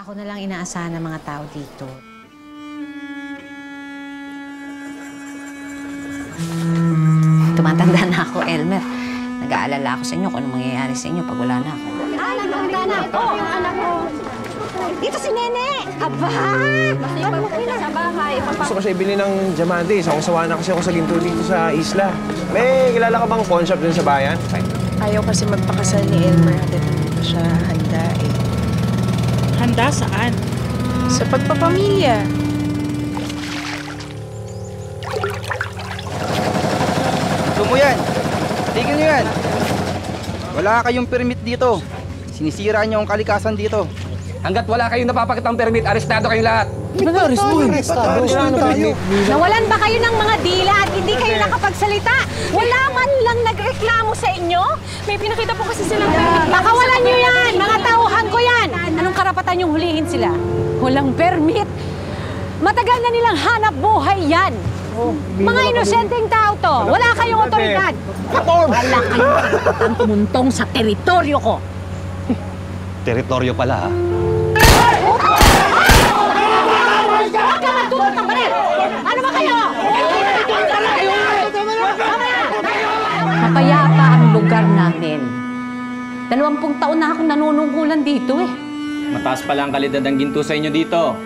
Ako na lang inaasahan ng mga tao dito. Tumatanda na ako, Elmer. Nag-aalala ako sa inyo kung anong mangyayari sa inyo pag wala na ako. Naganda na ako. Yung anak ko. Dito si Nene! Aba! Masipag po sa bahay. Gusto ko siya ibili ng diamante. Sawang-sawa na kasi ako sa ginto dito sa isla. May kilala ka bang pawn shop dun sa bayan? Ayaw kasi magpakasal ni Elmer hanggat hindi pa siya handa eh. Handa saan? Sa pagpapamilya. Gusto mo yan? Tigil nyo yan. Wala kayong permit dito. Sinisira nyo ang kalikasan dito. Hanggat wala kayong napapakitang permit, arestado kayong lahat. Nawalan ba kayo ng mga dila at hindi kayo nakapagsalita? Wala man lang nagreklamo sa inyo? May pinakita po kasi silang permit. Pakawalan nyo yan! Mga tauhan ko yan! Anong karapatan yung hulihin sila? Walang permit. Matagal na nilang hanap buhay yan. Mga inosenteng tao to. Wala kayong otoridad. Wala kayong karapatang tumuntong sa teritoryo ko. Teritoryo pala, ha? Huwag ka matulog ng baril! Ano ba kayo? Mapayapa ang lugar namin. 20 taon na akong nanunungkulan dito eh. Mataas pala ang kalidad ng ginto sa inyo dito.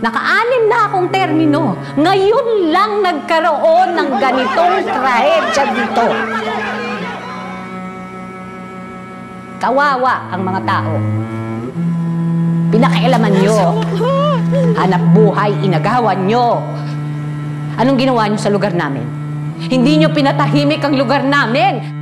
Naka-anim na akong termino. Ngayon lang nagkaroon ng ganitong trahedya dito. Kawawa ang mga tao. Pinakailaman nyo. Hanap buhay, inagawan nyo. Anong ginawa nyo sa lugar namin? Hindi nyo pinatahimik ang lugar namin.